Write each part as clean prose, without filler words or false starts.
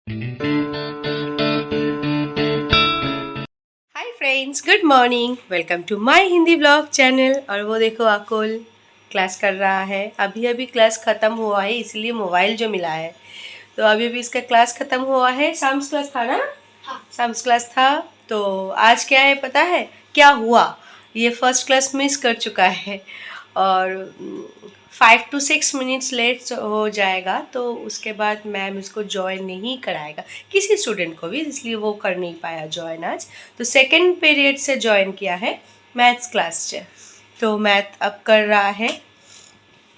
Hi friends, good morning. Welcome to my Hindi blog channel. और वो देखो आकुल क्लास कर रहा है। अभी अभी क्लास ख़त्म हुआ है, इसलिए मोबाइल जो मिला है। तो अभी अभी इसका क्लास ख़त्म हुआ है। साम्स क्लास था ना? हाँ, साम्स क्लास था। तो आज क्या है पता है क्या हुआ? ये फर्स्ट क्लास मिस कर चुका है और 5 to 6 मिनट्स लेट हो जाएगा। तो उसके बाद मैम इसको ज्वाइन नहीं कराएगा किसी स्टूडेंट को भी, इसलिए वो कर नहीं पाया ज्वाइन आज। तो सेकेंड पीरियड से ज्वाइन किया है मैथ्स क्लास से। तो मैथ अब कर रहा है।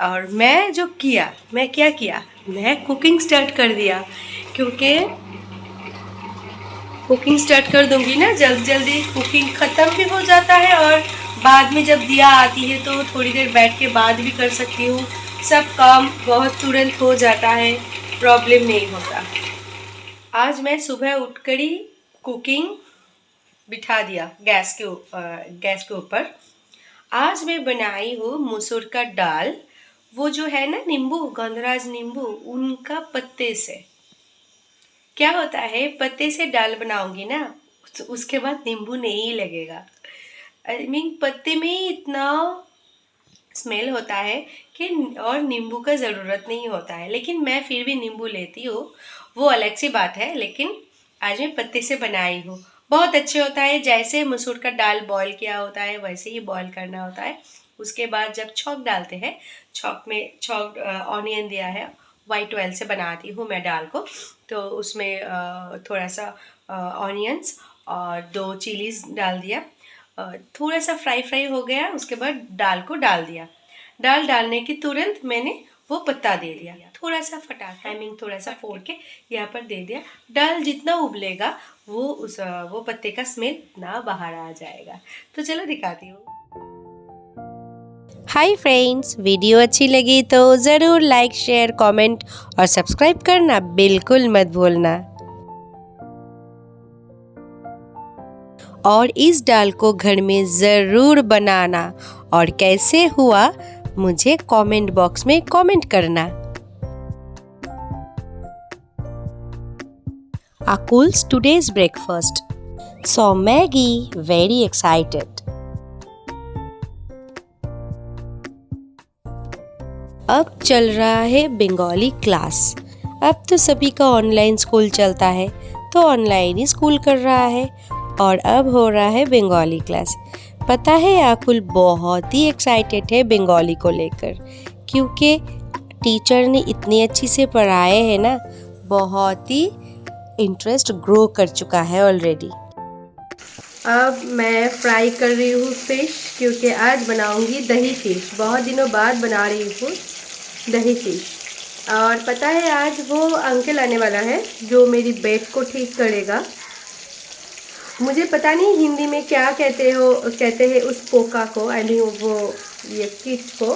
और मैं क्या किया, मैं कुकिंग स्टार्ट कर दिया। क्योंकि कुकिंग स्टार्ट कर दूंगी ना, जल्दी जल्दी कुकिंग ख़त्म भी हो जाता है और बाद में जब दिया आती है तो थोड़ी देर बैठ के बाद भी कर सकती हूँ। सब काम बहुत तुरंत हो जाता है, प्रॉब्लम नहीं होता। आज मैं सुबह उठकर ही कुकिंग बिठा दिया गैस के ऊपर। आज मैं बनाई हूँ मसूर का दाल। वो जो है ना नींबू, गंधराज नींबू, उनका पत्ते से। क्या होता है, पत्ते से दाल बनाऊंगी ना तो उसके बाद नींबू नहीं लगेगा। आई मीन पत्ते में ही इतना स्मेल होता है कि और नींबू का ज़रूरत नहीं होता है। लेकिन मैं फिर भी नींबू लेती हूँ, वो अलग सी बात है। लेकिन आज मैं पत्ते से बनाई हूँ, बहुत अच्छे होता है। जैसे मसूर का दाल बॉईल किया होता है वैसे ही बॉईल करना होता है। उसके बाद जब छौंक डालते हैं, छौंक ऑनियन दिया है, वाइट ऑयल से बनाती हूँ मैं दाल को। तो उसमें थोड़ा सा ऑनियंस और 2 चिलीज़ डाल दिया। थोड़ा सा फ्राई हो गया, उसके बाद दाल को डाल दिया। दाल डालने के तुरंत मैंने वो पत्ता दे दिया, थोड़ा सा फटा टाइमिंग थोड़ा सा फोड़ के यहाँ पर दे दिया। दाल जितना उबलेगा वो पत्ते का स्मेल इतना बाहर आ जाएगा। तो चलो दिखाती हूँ। हाय फ्रेंड्स, वीडियो अच्छी लगी तो ज़रूर लाइक, शेयर, कमेंट और सब्सक्राइब करना बिल्कुल मत भूलना। और इस दाल को घर में ज़रूर बनाना और कैसे हुआ मुझे कमेंट बॉक्स में कमेंट करना। Akul's today's breakfast. So Maggie very excited. अब चल रहा है बंगाली क्लास। अब तो सभी का ऑनलाइन स्कूल चलता है, तो ऑनलाइन ही स्कूल कर रहा है। और अब हो रहा है बंगाली क्लास। पता है आकुल बहुत ही एक्साइटेड है बंगाली को लेकर, क्योंकि टीचर ने इतनी अच्छी से पढ़ाए हैं ना, बहुत ही इंटरेस्ट ग्रो कर चुका है ऑलरेडी। अब मैं फ्राई कर रही हूँ फिश, क्योंकि आज बनाऊंगी दही फिश। बहुत दिनों बाद बना रही हूँ दही फिश। और पता है आज वो अंकल आने वाला है जो मेरी बेड को ठीक करेगा। मुझे पता नहीं हिंदी में क्या कहते हैं उस पोका को, आई मीन वो ये किट को।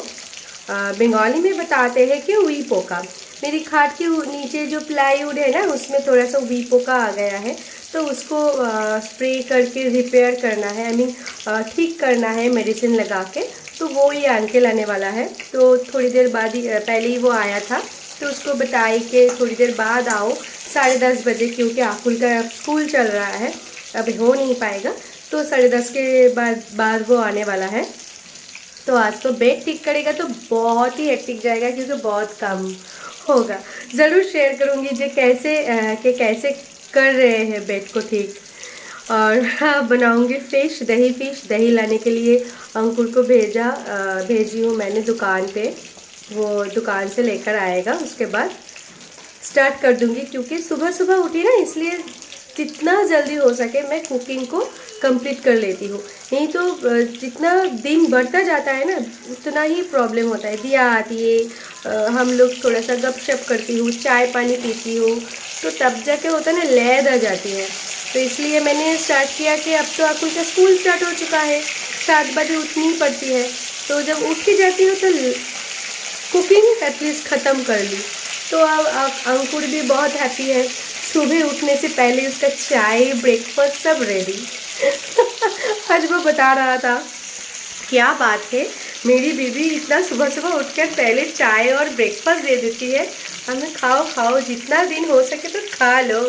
बंगाली में बताते हैं कि वी पोका। मेरी खाट के नीचे जो प्लाईवुड है ना, उसमें थोड़ा सा वी पोका आ गया है। तो उसको स्प्रे करके रिपेयर करना है, आई मीन ठीक करना है मेडिसिन लगा के। तो वो ये अंकल आने वाला है। तो थोड़ी देर बाद ही पहले ही वो आया था, तो उसको बताई कि थोड़ी देर बाद आओ 10:30 बजे, क्योंकि आकुल का स्कूल चल रहा है, अभी हो नहीं पाएगा। तो 10:30 के बाद वो आने वाला है। तो आज तो बेड ठीक करेगा तो बहुत ही हेक्टिक जाएगा, क्योंकि बहुत काम होगा। ज़रूर शेयर करूँगी जो कैसे कर रहे हैं बेड को ठीक। और हाँ, बनाऊँगी फ़िश, दही लाने के लिए अंकुर को भेजी हूँ मैंने दुकान पे। वो दुकान से लेकर आएगा, उसके बाद स्टार्ट कर दूँगी। क्योंकि सुबह सुबह उठी ना, इसलिए जितना जल्दी हो सके मैं कुकिंग को कंप्लीट कर लेती हूँ। नहीं तो जितना दिन बढ़ता जाता है ना, उतना ही प्रॉब्लम होता है। दिया आती है, हम लोग थोड़ा सा गपशप करती हूँ, चाय पानी पीती हूँ, तो तब जाके होता है ना, लैद आ जाती है। तो इसलिए मैंने स्टार्ट किया कि अब तो आकुल का स्कूल स्टार्ट हो चुका है, 7 बजे उठनी ही पड़ती है। तो जब उठ ही जाती हूँ तो कुकिंग एटलीस्ट ख़त्म कर ली। तो अब अंकुर भी बहुत हैप्पी है। सुबह उठने से पहले उसका चाय, ब्रेकफास्ट सब रेडी। आज वो बता रहा था, क्या बात है, मेरी बीबी इतना सुबह सुबह उठकर पहले चाय और ब्रेकफास्ट दे देती है। हमें खाओ खाओ, जितना दिन हो सके तो खा लो।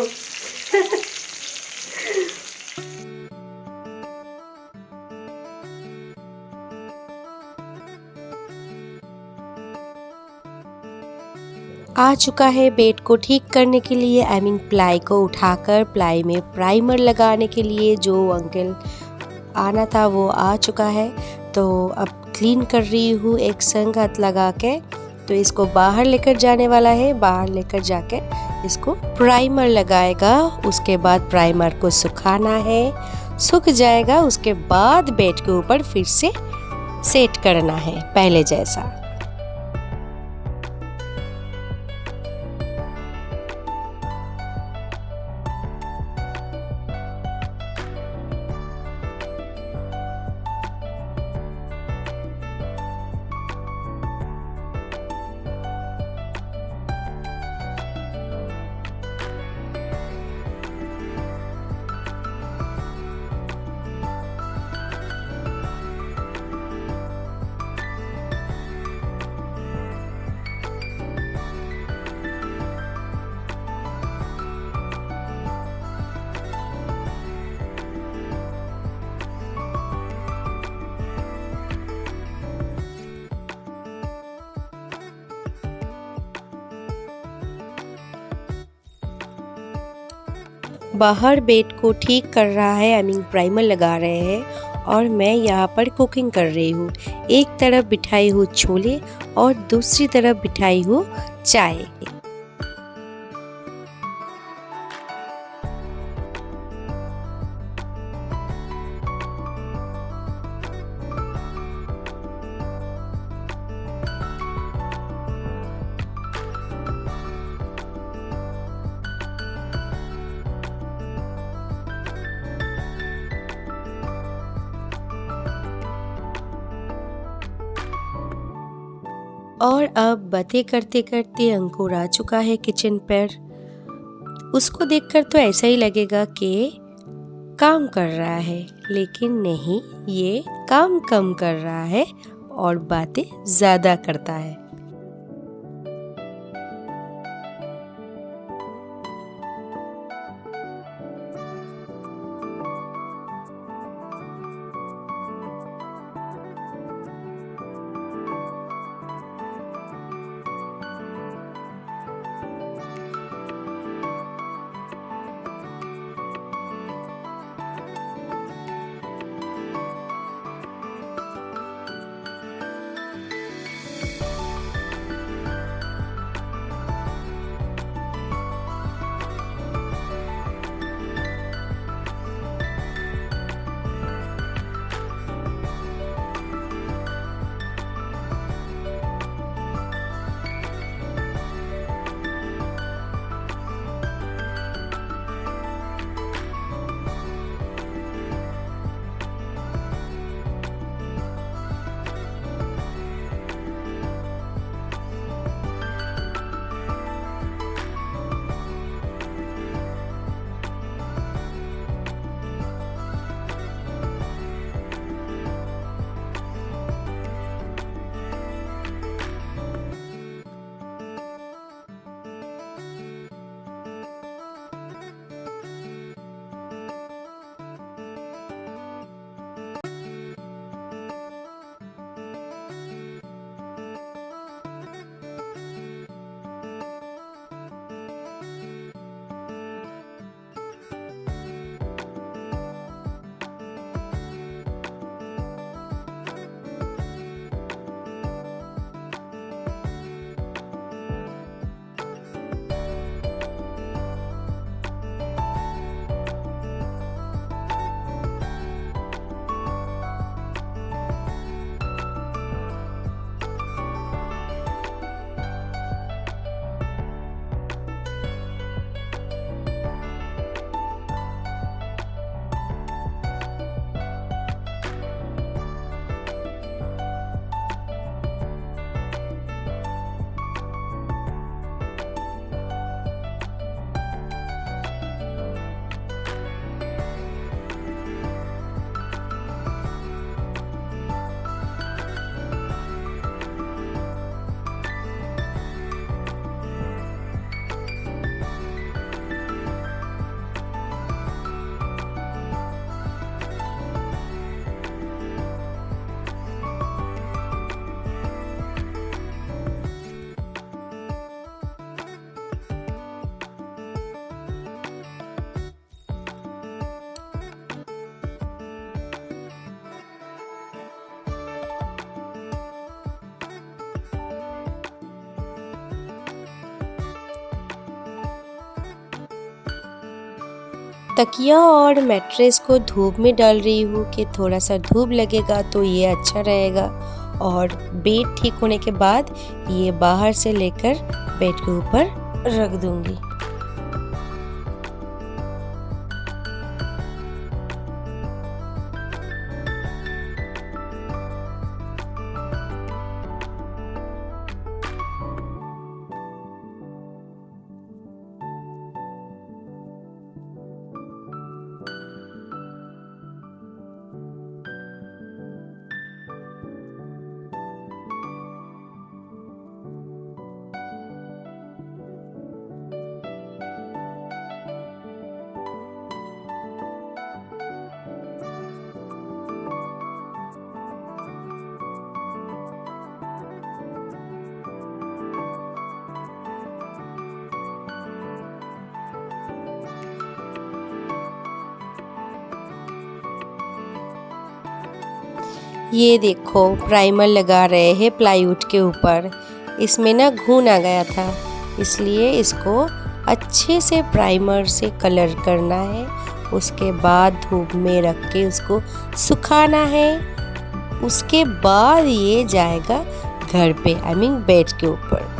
आ चुका है बेड को ठीक करने के लिए। आई मीन प्लाई को उठाकर प्लाई में प्राइमर लगाने के लिए जो अंकल आना था वो आ चुका है। तो अब क्लीन कर रही हूँ एक संगत लगा के। तो इसको बाहर लेकर जाने वाला है, बाहर लेकर जाके इसको प्राइमर लगाएगा। उसके बाद प्राइमर को सुखाना है, सूख जाएगा उसके बाद बेड के ऊपर फिर से सेट करना है पहले जैसा। बाहर बेड को ठीक कर रहा है, आई मीन प्राइमर लगा रहे हैं और मैं यहाँ पर कुकिंग कर रही हूँ। एक तरफ बिठाई हूँ छोले और दूसरी तरफ बिठाई हूँ चाय। और अब बातें करते करते अंकुर आ चुका है किचन पर। उसको देखकर तो ऐसा ही लगेगा कि काम कर रहा है, लेकिन नहीं, ये काम कम कर रहा है और बातें ज़्यादा करता है। तकिया और मैट्रेस को धूप में डाल रही हूँ कि थोड़ा सा धूप लगेगा तो ये अच्छा रहेगा। और बेड ठीक होने के बाद ये बाहर से लेकर बेड के ऊपर रख दूँगी। ये देखो प्राइमर लगा रहे हैं प्लाईवुड के ऊपर। इसमें ना घुन आ गया था, इसलिए इसको अच्छे से प्राइमर से कलर करना है। उसके बाद धूप में रख के उसको सुखाना है। उसके बाद ये जाएगा घर पे, आई मीन बेड के ऊपर।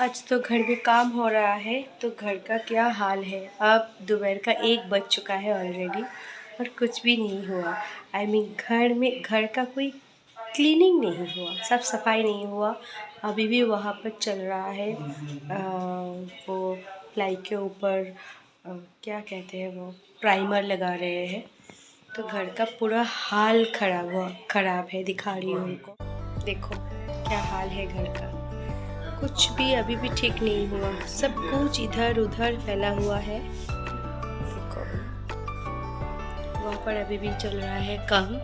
आज तो घर में काम हो रहा है, तो घर का क्या हाल है। अब दोपहर का 1 बज चुका है ऑलरेडी और कुछ भी नहीं हुआ। आई मीन घर का कोई क्लीनिंग नहीं हुआ, साफ सफाई नहीं हुआ। अभी भी वहाँ पर चल रहा है वो प्लाई के ऊपर क्या कहते हैं वो प्राइमर लगा रहे हैं। तो घर का पूरा हाल ख़राब है। दिखा रही हूँ उनको, देखो क्या हाल है घर का। कुछ भी अभी भी ठीक नहीं हुआ, सब कुछ इधर उधर फैला हुआ है। देखो वहाँ पर अभी भी चल रहा है काम।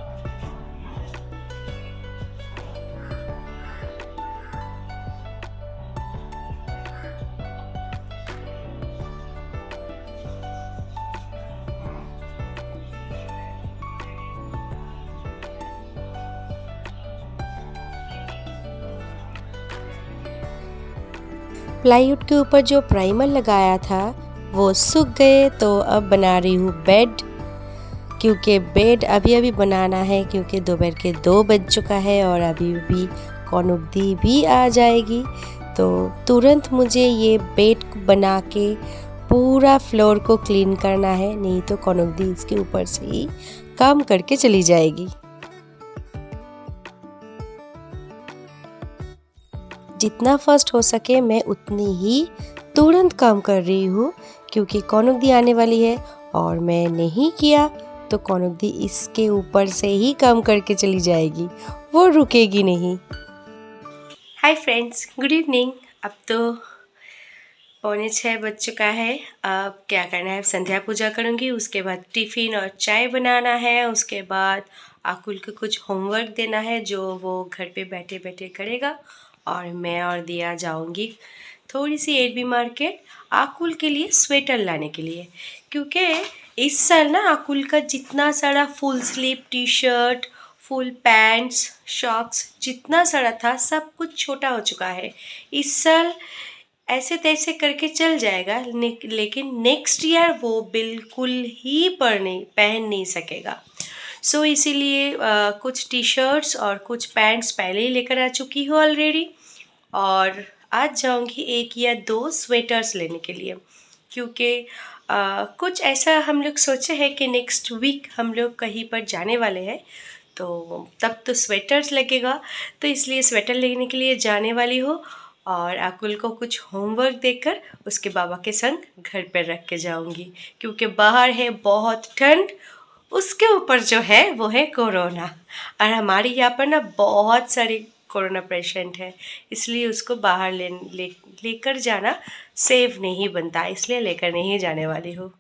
प्लाईवुड के ऊपर जो प्राइमर लगाया था वो सूख गए, तो अब बना रही हूँ बेड। क्योंकि बेड अभी अभी बनाना है, क्योंकि दोपहर के 2 बज चुका है और अभी भी कौनुकदी भी आ जाएगी। तो तुरंत मुझे ये बेड बना के पूरा फ्लोर को क्लीन करना है, नहीं तो कौनुकदी इसके ऊपर से ही काम करके चली जाएगी। जितना फास्ट हो सके मैं उतनी ही तुरंत काम कर रही हूँ, क्योंकि कौनुकदी आने वाली है और मैं नहीं किया तो कौनुकदी इसके ऊपर से ही काम करके चली जाएगी, वो रुकेगी नहीं। हाय फ्रेंड्स, गुड इवनिंग। अब तो 6:45 बज चुका है। अब क्या करना है, संध्या पूजा करूँगी, उसके बाद टिफ़िन और चाय बनाना है, उसके बाद आकुल को कुछ होमवर्क देना है जो वो घर पे बैठे बैठे करेगा। और मैं और दिया जाऊंगी थोड़ी सी एडबी मार्केट आकुल के लिए स्वेटर लाने के लिए, क्योंकि इस साल ना आकुल का जितना सारा full sleeve T shirt, full pants, socks जितना सारा था सब कुछ छोटा हो चुका है। इस साल ऐसे तैसे करके चल जाएगा, लेकिन नेक्स्ट ईयर वो बिल्कुल ही पहन नहीं सकेगा। सो इसीलिए कुछ टी शर्ट्स और कुछ पैंट्स पहले ही लेकर आ चुकी हूँ ऑलरेडी। और आज जाऊंगी 1 या 2 स्वेटर्स लेने के लिए, क्योंकि कुछ ऐसा हम लोग सोचे हैं कि नेक्स्ट वीक हम लोग कहीं पर जाने वाले हैं, तो तब तो स्वेटर्स लगेगा, तो इसलिए स्वेटर लेने के लिए जाने वाली हूँ। और अकुल को कुछ होमवर्क देकर उसके बाबा के संग घर पर रख के जाऊंगी, क्योंकि बाहर है बहुत ठंड, उसके ऊपर जो है वो है कोरोना, और हमारे यहाँ पर ना बहुत सारे कोरोना पेशेंट है, इसलिए उसको बाहर लेकर जाना सेफ नहीं बनता, इसलिए लेकर नहीं जाने वाली हूँ।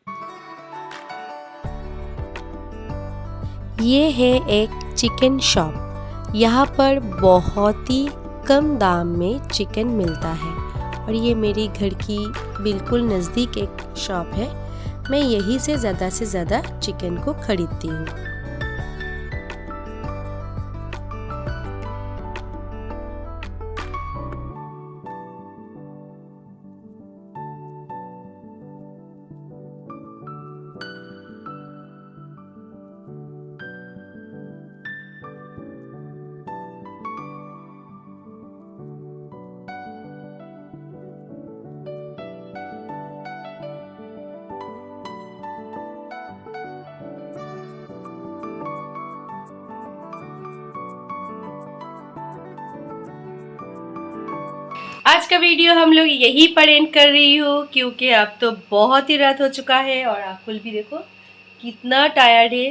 ये है एक चिकन शॉप। यहाँ पर बहुत ही कम दाम में चिकन मिलता है, और ये मेरी घर की बिल्कुल नज़दीक एक शॉप है। मैं यहीं से ज़्यादा चिकन को खरीदती हूँ। आज का वीडियो हम लोग यहीं पर एंड कर रही हूँ, क्योंकि अब तो बहुत ही रात हो चुका है और अकुल भी देखो कितना टायर्ड है।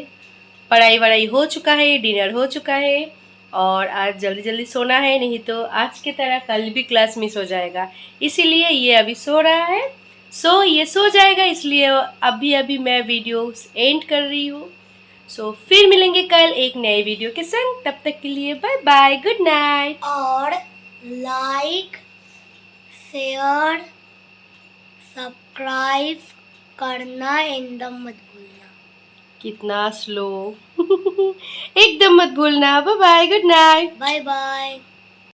पढ़ाई वढ़ाई हो चुका है, डिनर हो चुका है, और आज जल्दी जल्दी सोना है, नहीं तो आज की तरह कल भी क्लास मिस हो जाएगा। इसीलिए ये अभी सो रहा है, ये सो जाएगा, इसलिए अभी अभी मैं वीडियो एंड कर रही हूँ। फिर मिलेंगे कल एक नए वीडियो के संग, तब तक के लिए बाय बाय, गुड नाइट। और लाइक, शेयर, सब्सक्राइब करना एकदम मत भूलना। कितना स्लो एकदम मत भूलना। Bye bye, good night. Bye bye.